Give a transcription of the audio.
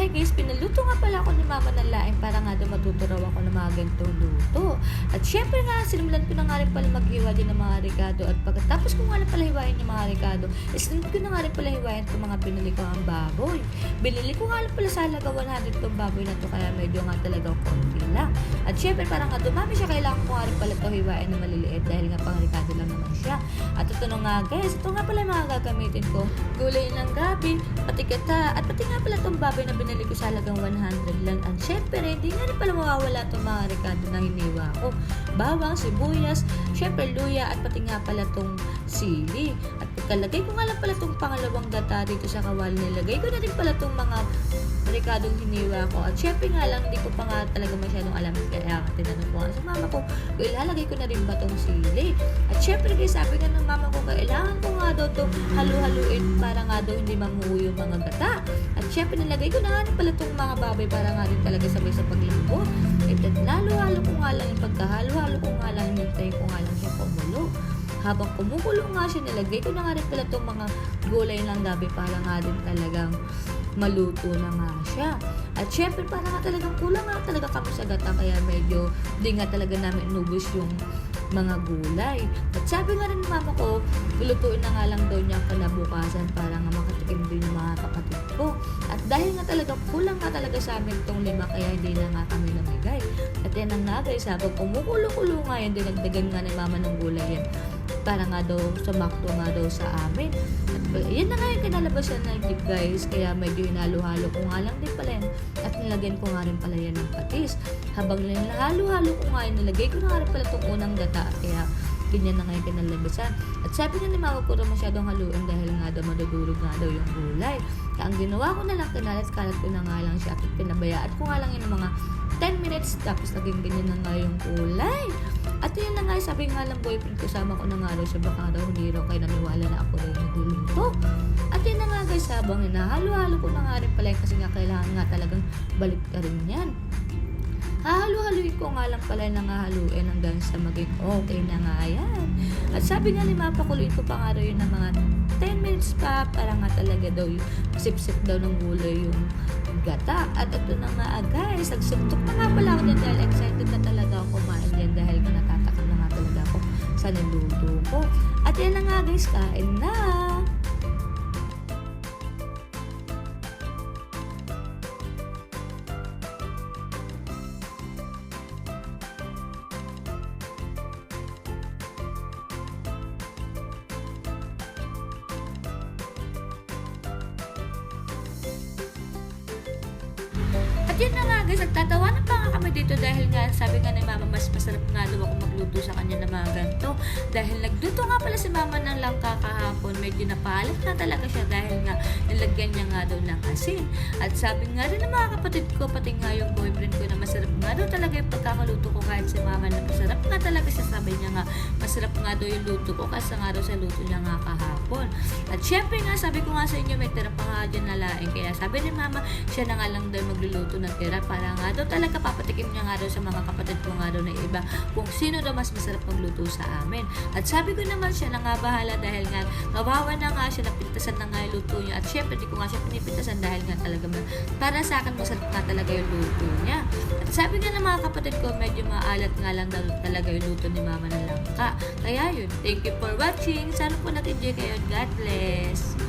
nga guys, pinaluto nga pala ako ni mama ng laing para nga daw matuto raw ako ng mga ganitong luto. At syempre nga, sinimulan ko na nga rin pala maghiwa din ng mga ricado. At pagkatapos ko nga rin pala hiwain yung mga ricado, sinunod ko na nga rin pala hiwain itong mga binili ko ang baboy. Binili ko nga rin pala sa halaga 100 itong baboy na to, kaya medyo nga talaga konti lang. At syempre, parang nga dumami siya, kailangan ko nga rin pala ito hiwain na maliliit dahil nga pang ricado lang naman siya. At ito na nga guys, ito nga pala yung mga gagamitin ko. Gulay ng gabi, pati gata, at pati nga pala itong baboy na binili ko sa halagang 100 lang. At syempre, hindi nga rin pala mawawala itong mga ricado na hiniwa ko. Bawang, sibuyas, syempre luya, at pati nga pala itong sili. At pagkalagay ko nga lang pala itong pangalawang gata dito sa kawali, nilagay ko na rin pala itong mga ricadong hiniwa ko. At syempre nga lang, hindi ko pa nga talaga masyadong alam, kaya tinanong ko nga sa mama ko, ilalagay ko na rin ba itong sili? At syempre guys, sabi nga ng mama ko, kailangan ko nga daw itong halu-haluin para nga daw hindi mamuho yung mga gata. At syempre nilagay ko na nga rin pala itong mga baboy para nga rin talaga sabay sa paglinggo. At lalo-halo ko nga lang yung pagkahalo-halo ko nga lang, hintayin ko nga lang siya kumulo. Habang kumukulo nga siya, nilagay ko na nga rin pala itong mga gulay ng gabi para nga din talagang maluto na nga siya. At syempre, para nga talagang kulang nga talaga kami sa gata, kaya medyo di nga talaga namin inubos yung mga gulay. At sabi nga rin ng mama ko, lulutuin na nga lang daw niya kinabukasan para nga makatikim din yung mga kapatid ko. At dahil nga talaga kulang nga talaga sa amin itong 5, kaya hindi na nga kami namigay. At yan ang nga guys, habang kumukulo-kulo nga yan, dinagdagan nga ni mama ng gulay yan para nga daw sumakto nga daw sa amin. At yan na nga yung kinalabasan na dip guys, kaya medyo hinalo-halo ko nga lang din pala yan. At nilagyan ko nga rin pala yan ng patis. Habang hinalo-halo ko nga yan, nilagay ko na nga rin pala itong unang gata, kaya ganyan na nga yung kinalabasan. At sabi nga ni mama ko na masyadong haluin dahil nga daw madudurog nga daw yung gulay. Kaya ang ginawa ko na lang, kinalat-kalat ko na nga lang siya at pinabayaan ko nga lang yun ng mga 10 minutes, tapos naging ganyan na nga yung kulay. At yun na nga, sabi nga lang boyfriend ko, sama ko na nga daw siya, baka daw hindi raw kayo naniwala na ako daw nagluluto. At yun na nga guys, habang hinahalo-halo ko na nga rin pala kasi nga kailangan nga talagang balik ka rin yan. Hahalo-haluin ko nga lang pala ng haluin hanggang sa maging okay na nga yan. At sabi nga ni mama, pakuluin ko pa nga daw yun ng mga 10 minutes pa para nga talaga daw yung sip-sip daw ng gulay yung gata. At ito na nga guys, nagsuntok na nga pala ako dyan dahil excited na talaga ako kumain yan dahil nga natatakam na nga talaga ako sa niluto ko. At yan na nga guys, kain na! At yun na nga guys, nagtatawanan pa nga kami dito dahil nga sabi nga ni mama, mas masarap nga daw ako magluto sa kanya ng mga ganito. Dahil nagluto nga pala si mama ng langka kahapon, medyo napaalat na talaga siya dahil nga nilagyan niya nga daw ng asin. At sabi nga rin ng mga kapatid ko, pati nga yung boyfriend ko, na masarap nga daw talaga yung pagkakaluto ko kahit si mama na masarap nga talaga siya. Sabi niya nga, masarap nga daw yung luto ko kasi nga daw sa luto niya nga kahapon. At syempre nga, sabi ko nga sa inyo, may tira pa nga dyan na laing. Kaya sabi ni mama, siya na nga lang daw magluluto ng tira para nga daw talaga papatikim niya nga daw sa mga kapatid ko nga daw na iba kung sino daw mas masarap magluto sa amin. At sabi ko naman, siya na nga bahala dahil nga kawawa na nga siya, napintasan na nga yung luto niya. At syempre di ko nga siya pinipintasan dahil nga talaga para sa akin masarap nga talaga yung luto niya. At sabi nga ng mga kapatid ko, medyo maalat nga lang daw talaga yung luto ni mama ng langka. Kaya yun, thank you for watching. Sana po nag-enjoy kayo. God bless!